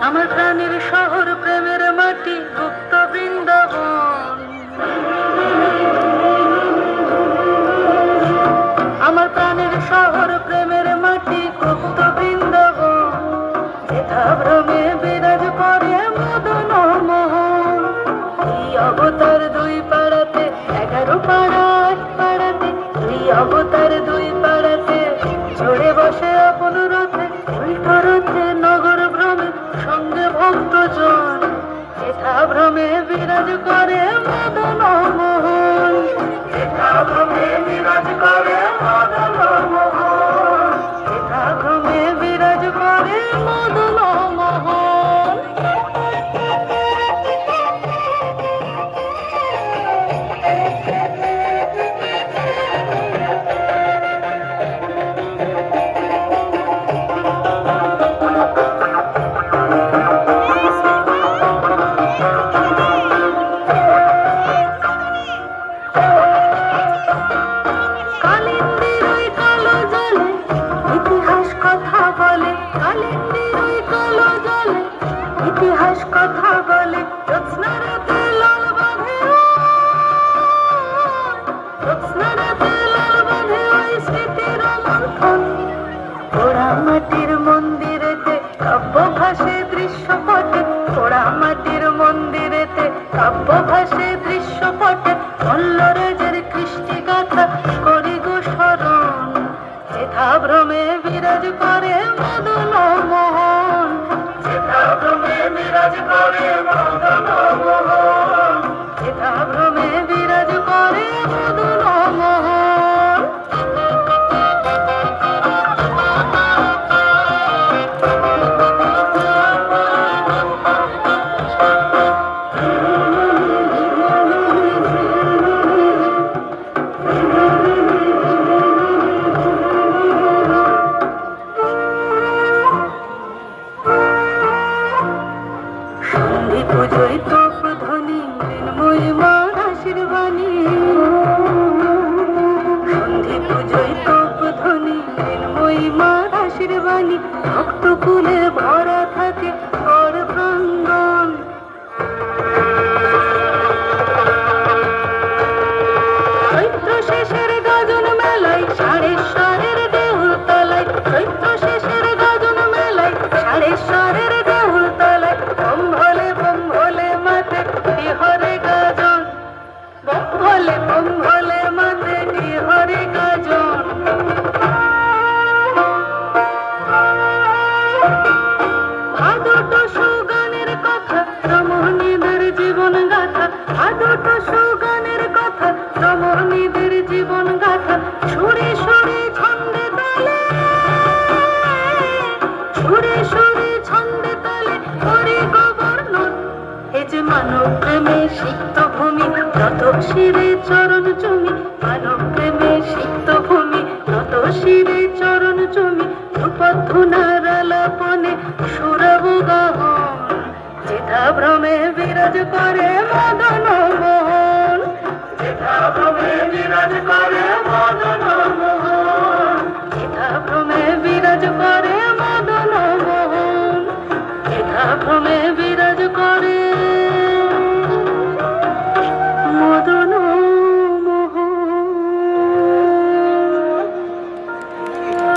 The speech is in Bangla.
আমার প্রাণের শহর প্রেমের মাটি গুপ্ত বৃন্দাবন। আমার প্রাণের শহর প্রেমের মাটি গুপ্ত বৃন্দাবন। যেথা ভ্রমে বিরাজ করে মদন মোহন। এই অবতার দুই পাড়াতে 11 পাড়া 8 পাড়াতে, দুই অবতার দুই পাড়াতে চড়ে বসে আপন রথে। উল্টো রথে নগর ভ্রমে সঙ্গে ভক্তজন। যেথা ভ্রমে বিরাজ করে মদন মোহন। যেথা ভ্রমে বিরাজ করে মদন মোহন। যেথা ভ্রমে বিরাজ করে মদন মোহন। কালিন্দির ওই কালো জলে ইতিহাস কথা বলে। কালিন্দির ওই কালো জলে ইতিহাস কথা বলে। জ্যোৎস্না রাতে লাল বাঁধে, জ্যোৎস্না রাতে লাল বাঁধে ওই স্মৃতির মন্থন। পোড়া মাটির মন্দিরেতে কাব্য ভাসে দৃশ্যপটে। পোড়া মাটির মন্দিরেতে কাব্য ভাসে দৃশ্যপটে। মল্লরাজের কৃষ্টি গাথা করি গো স্মরণ। যেথা ভ্রমে বিরাজ করে মদন মোহন। যেথা ভ্রমে বিরাজ করে মদন মোহন। যেথা ভ্রমে বিরাজ করে মদন মোহন। সন্ধি পুজোয় তোপ ধ্বনি মৃন্ময়ী মার আশীর্বাণী। সন্ধি পুজোয় তোপ ধ্বনি মৃন্ময়ী মার আশীর্বাণী। ভক্ত কুলে ভরা থাকে কর প্রাঙ্গণ। চৈত্র শেষের গাজন মেলায় ষাঁড়েশ্বরের দেউল তলায়। চৈত্র শেষের গাজন মেলায় ষাঁড়েশ্বরের দেউল তলায়। বম ভোলে মাঠে হরে গাজন। বম ভোলে মাঠে হরে গাজন। ভাদু টুসু গানের কথা রমণীদের জীবন গাথা। ভাদু টুসু গানের কথা রমণীদের জীবন গাথা। সুরে সুরে ছন্দে তালে, সুরে সুরে ছন্দে তালে করি গোবর্ণন। এ যে মানব প্রেমে সিক্ত ভূমি নত শিরে চরণ চুমি। মানব প্রেমে সিক্ত ভূমি নত শিরে চরণ চুমি। রূপধুনার আলাপনে সুরব গাহন। যেথা ভ্রমে বিরাজ করে মদন মোহন। যেথা ভ্রমে বিরাজ করে মদন মোহন। যেথা ভ্রমে বিরাজ করে